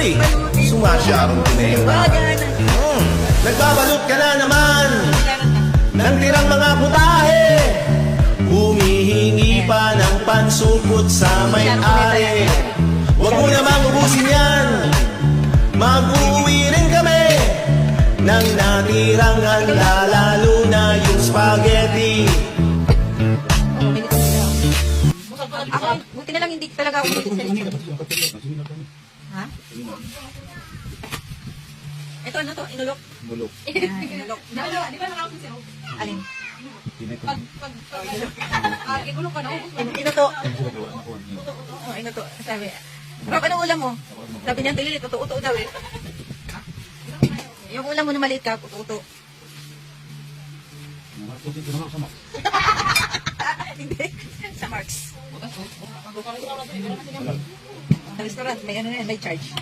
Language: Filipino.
Uy, sumasyarong tineo. Nagbabalot ka na naman ng tirang mga putahe. Humihingi pa ng pansupot sa may-ari. Huwag mo namang ubusin yan. Mag-uwi rin kami ng natirang handa, lalo na yung spaghetti. Ako, buti na lang hindi talaga ako ha? Ito ano to? Inulok? Bulok. Inulok. Di ba nakakapin siya? Alin? Igulok ka na. Inuto. Oo, inuto. Sabi, Rob, anong ulam mo? Sabi niya, Tilly, tuto-uto daw eh. Yung ulam mo na maliit ka, tuto-uto. Hindi. Sa Marks. Sa restaurant, may ano yan, may charge.